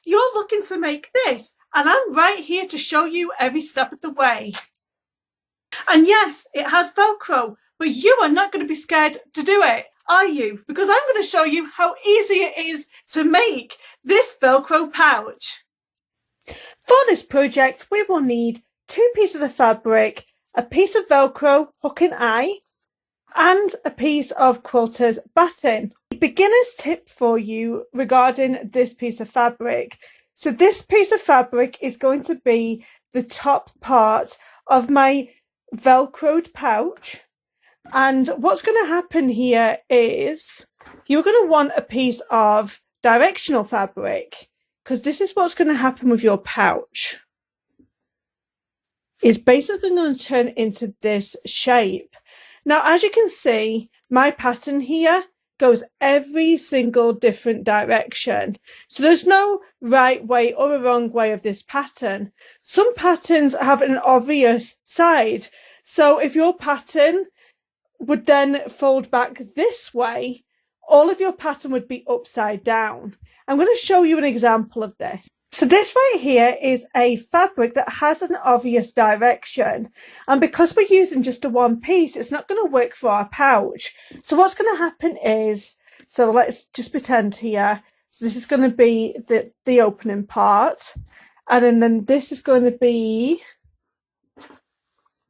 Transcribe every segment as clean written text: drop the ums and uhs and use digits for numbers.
you're looking to make this, and I'm right here to show you every step of the way. And yes, it has Velcro, but you are not going to be scared to do it, are you? Because I'm going to show you how easy it is to make this Velcro pouch. For this project, we will need 2 pieces of fabric, a piece of Velcro hook and eye, and a piece of quilter's batting. Beginner's tip for you regarding this piece of fabric. So this piece of fabric is going to be the top part of my Velcroed pouch. And what's going to happen here is you're going to want a piece of directional fabric, because this is what's going to happen with your pouch. It's basically going to turn into this shape. Now, as you can see, my pattern here goes every single different direction. So there's no right way or a wrong way of this pattern. Some patterns have an obvious side. So if your pattern would then fold back this way, all of your pattern would be upside down. I'm going to show you an example of this. So this right here is a fabric that has an obvious direction, and because we're using just a one piece, it's not going to work for our pouch. So what's going to happen is, so let's just pretend here, so this is going to be the opening part, and then this is going to be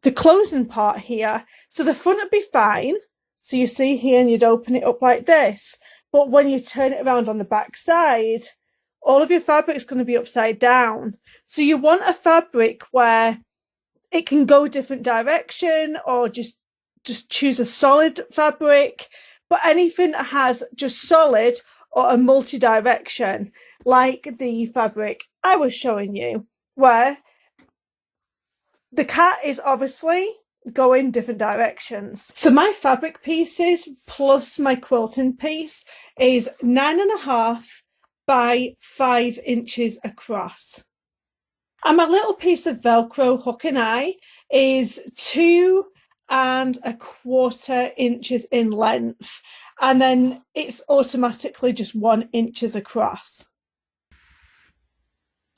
the closing part here. So the front would be fine, so you see here, and you'd open it up like this, but when you turn it around on the back side, all of your fabric is going to be upside down. So you want a fabric where it can go different direction, or just choose a solid fabric, but anything that has just solid or a multi-direction, like the fabric I was showing you, where the cat is obviously going different directions. So my fabric pieces plus my quilting piece is 9.5 by 5 inches across. And my little piece of Velcro hook and eye is 2.25 inches in length. And then it's automatically just 1 inch across.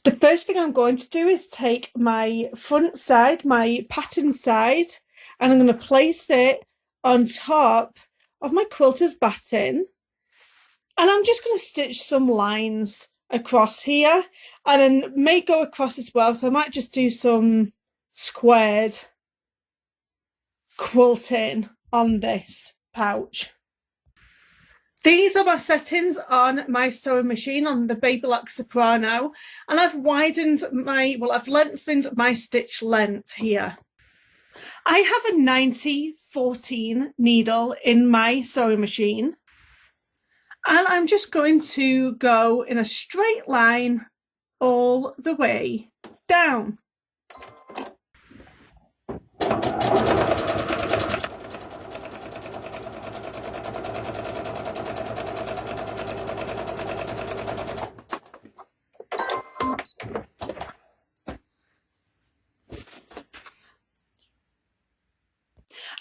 The first thing I'm going to do is take my front side, my pattern side, and I'm going to place it on top of my quilter's batting. And I'm just going to stitch some lines across here, and then may go across as well. So I might just do some squared quilting on this pouch. These are my settings on my sewing machine on the Baby Lock Soprano, and I've lengthened my stitch length here. I have a 90-14 needle in my sewing machine. And I'm just going to go in a straight line all the way down.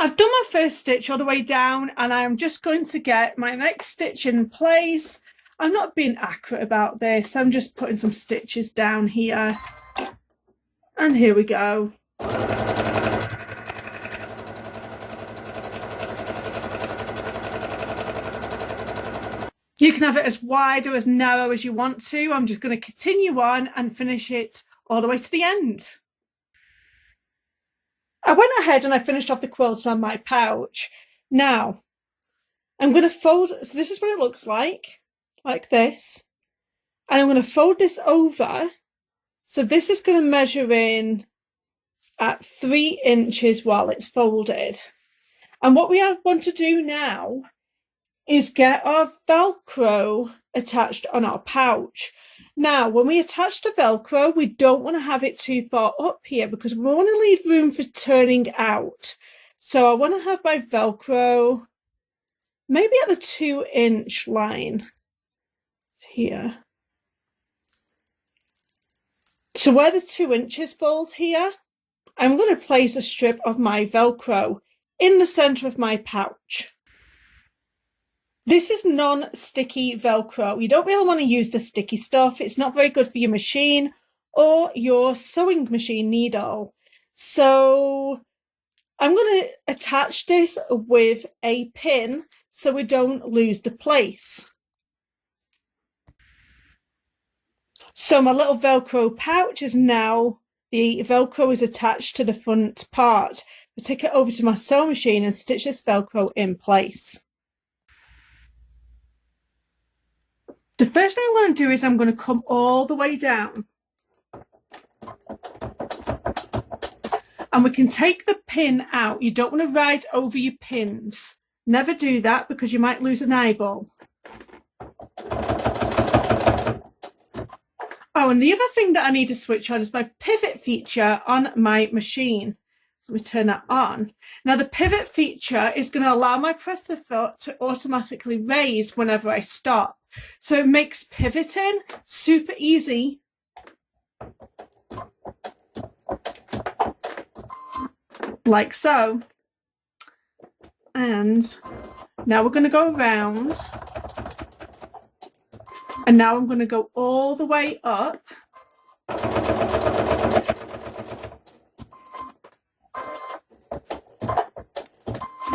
I've done my first stitch all the way down, and I'm just going to get my next stitch in place. I'm not being accurate about this. I'm just putting some stitches down here. And here we go. You can have it as wide or as narrow as you want to. I'm just going to continue on and finish it all the way to the end. I went ahead and I finished off the quilt on my pouch. Now, I'm going to fold, so this is what it looks like this. And I'm going to fold this over. So this is going to measure in at 3 inches while it's folded. And what we want to do now is get our Velcro attached on our pouch. Now, when we attach the Velcro, we don't want to have it too far up here because we want to leave room for turning out. So I want to have my Velcro maybe at the 2-inch line here. So where the 2 inches falls here, I'm going to place a strip of my Velcro in the center of my pouch. This is non-sticky Velcro. You don't really want to use the sticky stuff. It's not very good for your machine or your sewing machine needle. So I'm going to attach this with a pin so we don't lose the place. So my little Velcro pouch is now, the Velcro is attached to the front part. I'll take it over to my sewing machine and stitch this Velcro in place. The first thing I'm going to do is I'm going to come all the way down. And we can take the pin out. You don't want to ride over your pins. Never do that because you might lose an eyeball. Oh, and the other thing that I need to switch on is my pivot feature on my machine. So we turn that on. Now the pivot feature is going to allow my presser foot to automatically raise whenever I stop. So it makes pivoting super easy. Like so. And now we're going to go around. And now I'm going to go all the way up.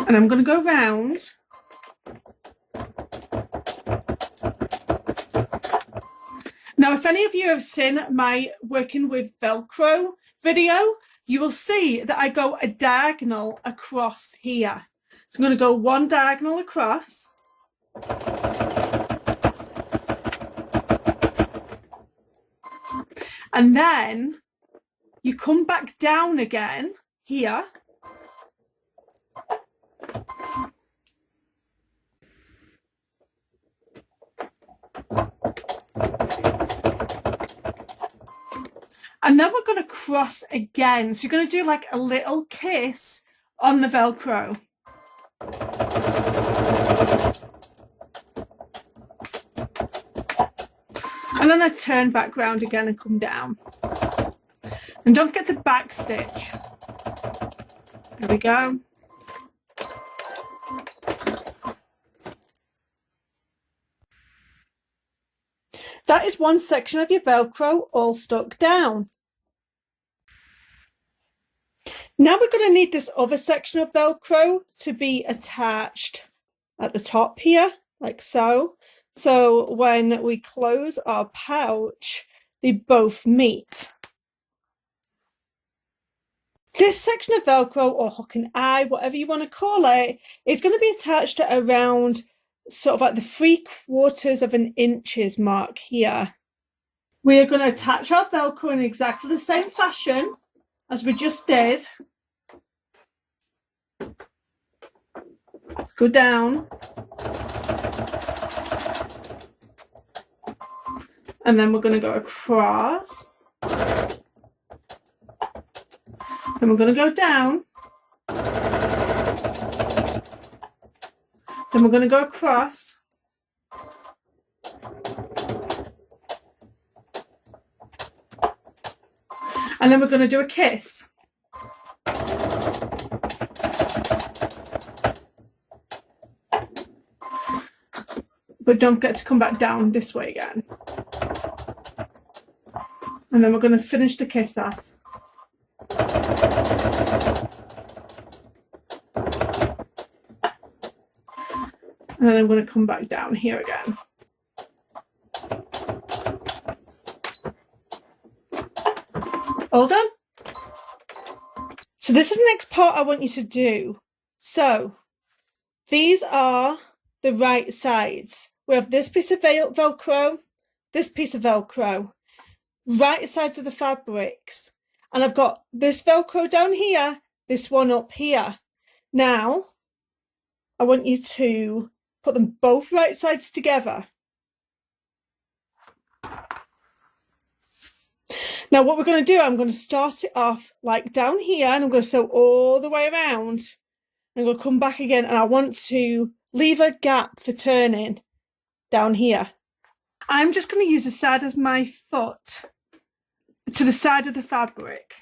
And I'm going to go round. Now, if any of you have seen my working with Velcro video, you will see that I go a diagonal across here. So I'm going to go one diagonal across. And then you come back down again here. And then we're going to cross again. So you're going to do like a little kiss on the Velcro. And then I turn back round again and come down. And don't forget to back stitch. There we go. That is one section of your Velcro all stuck down. Now we're going to need this other section of Velcro to be attached at the top here, like so. So when we close our pouch, they both meet. This section of Velcro, or hook and eye, whatever you want to call it, is going to be attached at around sort of like the 3/4 of an inches mark here. We are going to attach our Velcro in exactly the same fashion as we just did. Let's go down. And then we're going to go across. Then we're going to go down. Then we're going to go across. And then we're going to do a kiss. But don't forget to come back down this way again. And then we're going to finish the kiss off. And then I'm going to come back down here again. All done? So this is the next part I want you to do. So these are the right sides. We have this piece of Velcro, this piece of Velcro, right sides of the fabrics. And I've got this Velcro down here, this one up here. Now, I want you to put them both right sides together. Now what we're going to do, I'm going to start it off like down here and I'm going to sew all the way around. I'm going to come back again and I want to leave a gap for turning down here. I'm just going to use the side of my foot to the side of the fabric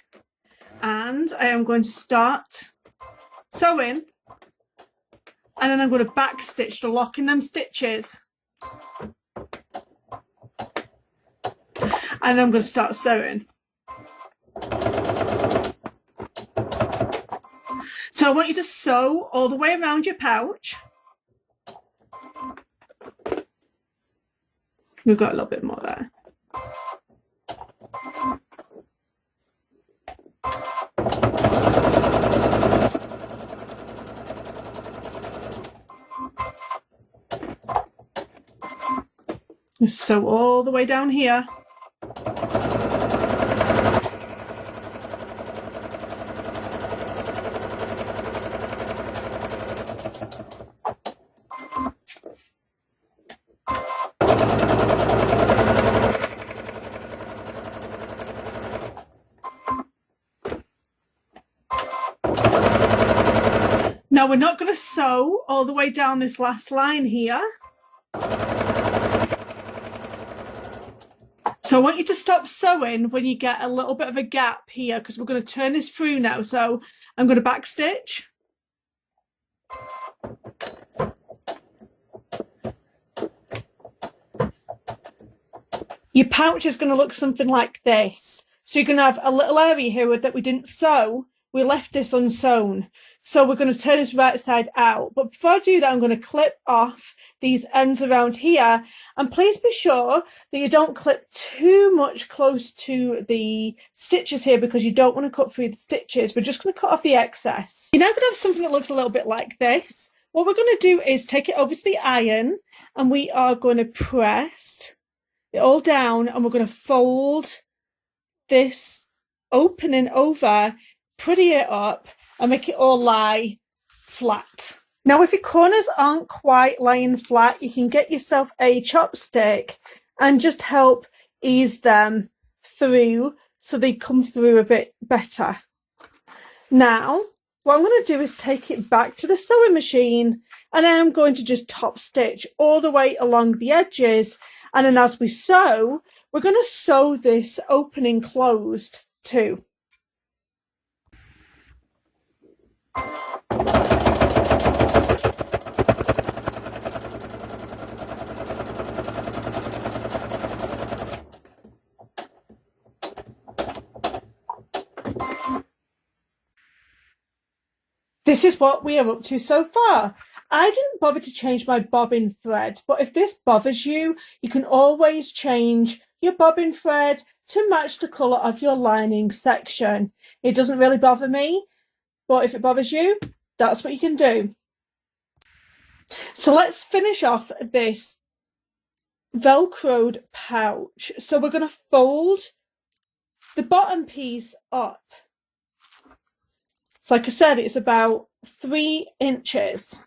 and I am going to start sewing and then I'm going to back stitch to lock in them stitches. And I'm going to start sewing. So I want you to sew all the way around your pouch. We've got a little bit more there. Sew all the way down here. Now we're not going to sew all the way down this last line here. So I want you to stop sewing when you get a little bit of a gap here, because we're going to turn this through now. So I'm going to back stitch. Your pouch is going to look something like this. So you're going to have a little area here that we didn't sew. We left this unsewn. So we're going to turn this right side out. But before I do that, I'm going to clip off these ends around here. And please be sure that you don't clip too much close to the stitches here, because you don't want to cut through the stitches. We're just going to cut off the excess. You're now going to have something that looks a little bit like this. What we're going to do is take it over to the iron, and we are going to press it all down, and we're going to fold this opening over, pretty it up, and make it all lie flat. Now, if your corners aren't quite lying flat, you can get yourself a chopstick and just help ease them through so they come through a bit better. Now, what I'm going to do is take it back to the sewing machine, and I'm going to just top stitch all the way along the edges. And then as we sew, we're going to sew this opening closed too. This is what we are up to so far. I didn't bother to change my bobbin thread, but if this bothers you, you can always change your bobbin thread to match the colour of your lining section. It doesn't really bother me, but if it bothers you, that's what you can do. So let's finish off this Velcroed pouch. So we're going to fold the bottom piece up. So like I said, it's about 3 inches.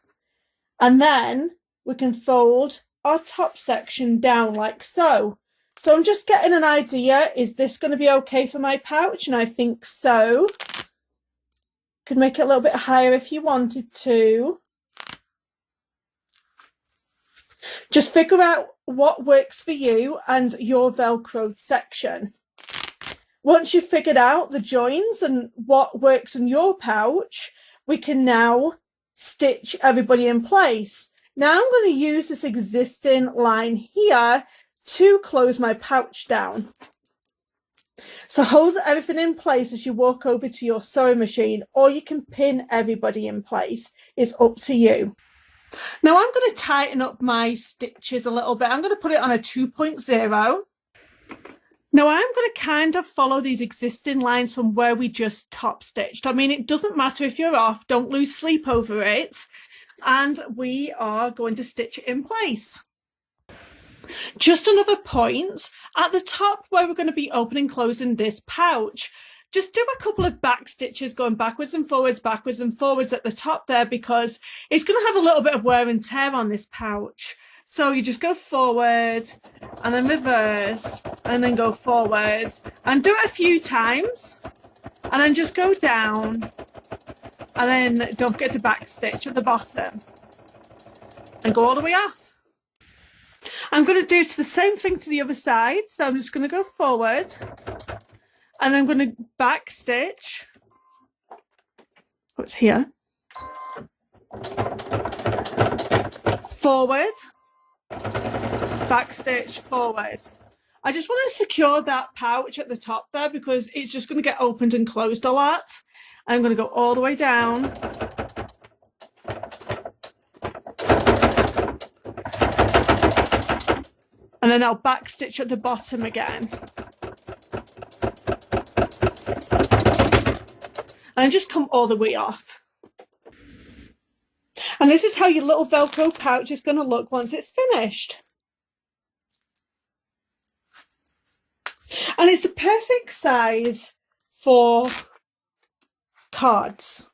And then we can fold our top section down like so. So I'm just getting an idea, is this going to be okay for my pouch? And I think so. Could make it a little bit higher if you wanted to. Just figure out what works for you and your Velcroed section. Once you've figured out the joins and what works in your pouch, we can now stitch everybody in place. Now I'm going to use this existing line here to close my pouch down. So hold everything in place as you walk over to your sewing machine, or you can pin everybody in place. It's up to you. Now I'm going to tighten up my stitches a little bit. I'm going to put it on a 2.0. Now I'm going to kind of follow these existing lines from where we just top stitched. I mean, it doesn't matter if you're off, don't lose sleep over it. And we are going to stitch it in place. Just another point, at the top where we're going to be opening and closing this pouch, just do a couple of back stitches going backwards and forwards at the top there, because it's going to have a little bit of wear and tear on this pouch. So you just go forward and then reverse and then go forward and do it a few times, and then just go down, and then don't forget to back stitch at the bottom and go all the way off. I'm going to do the same thing to the other side. So I'm just going to go forward and I'm going to back stitch. Oh, it's here. forward, back stitch, forward. I just want to secure that pouch at the top there because it's just going to get opened and closed a lot. I'm going to go all the way down. And then I'll back stitch at the bottom again. And just come all the way off. And this is how your little Velcro pouch is going to look once it's finished. And it's the perfect size for cards.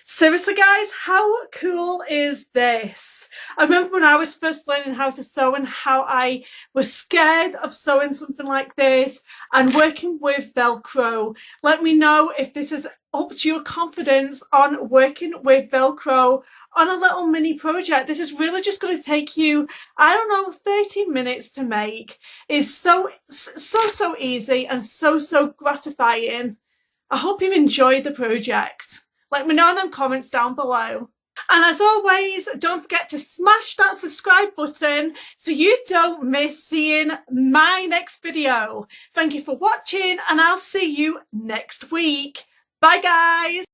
Seriously guys, how cool is this? I remember when I was first learning how to sew and how I was scared of sewing something like this and working with Velcro. Let me know if this is up to your confidence on working with Velcro on a little mini project. This is really just going to take you, I don't know, 30 minutes to make. It's so easy and so gratifying. I hope you've enjoyed the project. Let me know in the comments down below. And as always, don't forget to smash that subscribe button so you don't miss seeing my next video. Thank you for watching and I'll see you next week. Bye guys.